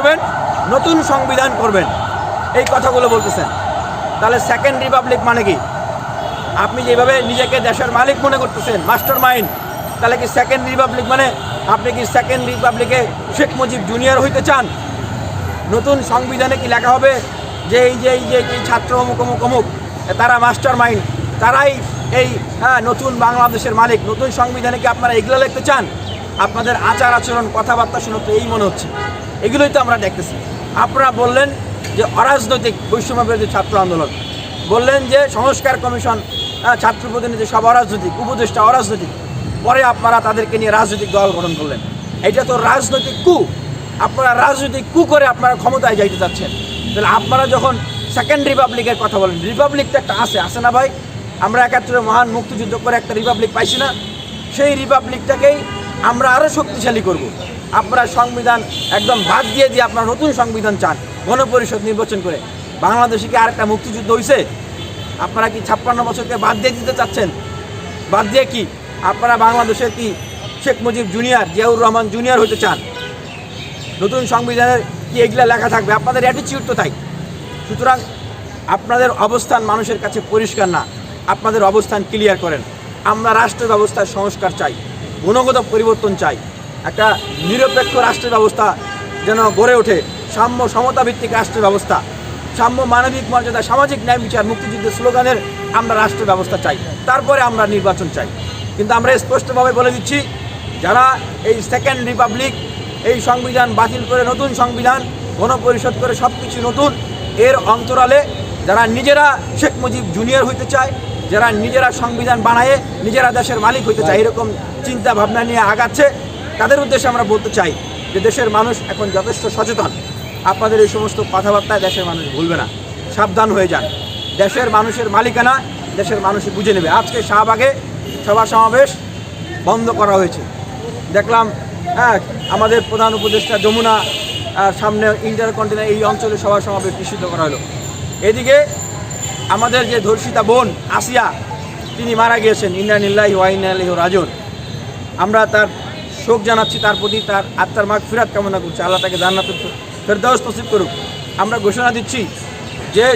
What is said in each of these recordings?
করবেন, নতুন সংবিধান করবেন, এই কথাগুলো বলতেছেন। তাহলে সেকেন্ড রিপাবলিক মানে কি? আপনি যেভাবে নিজেকে দেশের মালিক মনে করতেছেন, মাস্টার মাইন্ড, তাহলে কি সেকেন্ড রিপাবলিক মানে আপনি কি সেকেন্ড রিপাবলিকে শেখ মুজিব জুনিয়র হইতে চান? নতুন সংবিধানে কি লেখা হবে যে এই ছাত্র অমুক অমুক অমুক তারা মাস্টার মাইন্ড, তারাই এই নতুন বাংলাদেশের মালিক? নতুন সংবিধানে কি আপনারা এগুলো লিখতে চান? আপনাদের আচার আচরণ কথাবার্তা শুনে তো এই মনে হচ্ছে। এগুলোই তো আমরা দেখতেছি। আপনারা বললেন যে অরাজনৈতিক বৈষম্য বিরোধী ছাত্র আন্দোলন, বললেন যে সংস্কার কমিশন, ছাত্র প্রতিনিধি সব অরাজনৈতিক, উপদেষ্টা অরাজনৈতিক, পরে আপনারা তাদেরকে নিয়ে রাজনৈতিক দল গঠন করলেন। এটা তো রাজনৈতিক কু। আপনারা রাজনৈতিক কু করে আপনারা ক্ষমতায় যাইতে চাচ্ছেন। তাহলে আপনারা যখন সেকেন্ড রিপাবলিকের কথা বলেন, রিপাবলিক তো একটা আছে না ভাই? আমরা ৭১ মহান মুক্তিযুদ্ধ করে একটা রিপাবলিক পাইছি না? সেই রিপাবলিকটাকেই আমরা আরও শক্তিশালী করব। আপনারা সংবিধান একদম বাদ দিয়ে আপনারা নতুন সংবিধান চান, গণপরিষদ নির্বাচন করে। বাংলাদেশে কি আর একটা মুক্তিযুদ্ধ হয়েছে? আপনারা কি ৫৬ বছরকে বাদ দিয়ে দিতে চাচ্ছেন? বাদ দিয়ে কি আপনারা বাংলাদেশের কি শেখ মুজিব জুনিয়র, জিয়াউর রহমান জুনিয়র হতে চান? নতুন সংবিধানের কি এগুলা লেখা থাকবে? আপনাদের অ্যাটিচিউড তো তাই। সুতরাং আপনাদের অবস্থান মানুষের কাছে পরিষ্কার না। আপনাদের অবস্থান ক্লিয়ার করেন। আমরা রাষ্ট্র ব্যবস্থার সংস্কার চাই, গুণগত পরিবর্তন চাই, একটা নিরপেক্ষ রাষ্ট্র ব্যবস্থা যেন গড়ে ওঠে, সাম্য সমতা ভিত্তিক রাষ্ট্র ব্যবস্থা, সাম্য মানবিক মর্যাদা, সামাজিক ন্যায় বিচার, মুক্তিযুদ্ধের স্লোগানের আমরা রাষ্ট্র ব্যবস্থা চাই। তারপরে আমরা নির্বাচন চাই। কিন্তু আমরা স্পষ্টভাবে বলে দিচ্ছি, যারা এই সেকেন্ড রিপাবলিক, এই সংবিধান বাতিল করে নতুন সংবিধান, গণপরিষদ করে সব কিছু নতুন, এর অন্তরালে যারা নিজেরা শেখ মুজিব জুনিয়র হইতে চায়, যারা নিজেরা সংবিধান বানায়ে নিজেরা দেশের মালিক হইতে চায়, এরকম চিন্তা ভাবনা নিয়ে আগাচ্ছে, তাদের উদ্দেশ্যে আমরা বলতে চাই যে দেশের মানুষ এখন যথেষ্ট সচেতন। আপনাদের এই সমস্ত কথাবার্তায় দেশের মানুষ ভুলবে না, সাবধান হয়ে যান। দেশের মানুষের মালিকানা দেশের মানুষই বুঝে নেবে। আজকে শাহবাগে সভা সমাবেশ বন্ধ করা হয়েছে, দেখলাম। আমাদের প্রধান উপদেষ্টা যমুনা সামনে ইন্টারকন্টিনেন্টাল এই অঞ্চলে সভা সমাবেশ নিষিদ্ধ করা হলো। এদিকে আমাদের যে ধর্ষিতা বোন আসিয়া, তিনি মারা গিয়েছেন, ইন্না লিল্লাহি ওয়া ইন্না ইলাইহি রাজিউন। আমরা তার শোক জানাচ্ছি, তার প্রতি তার আত্মার মাগফিরাত কামনা করছি। আল্লাহ তাকে জান্নাতুল ফেরদাউস নসিব করুক। আমরা ঘোষণা দিচ্ছি যে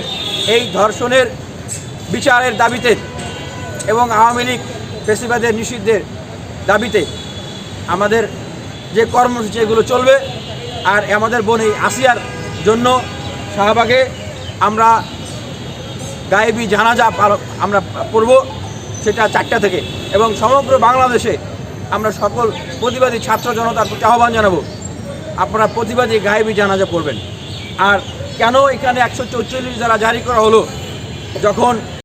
এই ধর্ষণের বিচারের দাবিতে এবং আওয়ামী লীগ ফ্যাসিবাদের নিষিদ্ধের দাবিতে আমাদের যে কর্মসূচি এগুলো চলবে। আর আমাদের বোন এই আসিয়ার জন্য শাহবাগে আমরা গায়েবী জানাজা আমরা পড়ব, সেটা ৪টা থেকে। এবং সমগ্র বাংলাদেশে আমরা সকল প্রতিবাদী ছাত্র জনতার প্রতি আহ্বান জানাবো, আপনারা প্রতিবাদী গায়েবী জানাজা পড়বেন। আর কেন এখানে ১৪৪ দ্বারা জারি করা হলো? যখন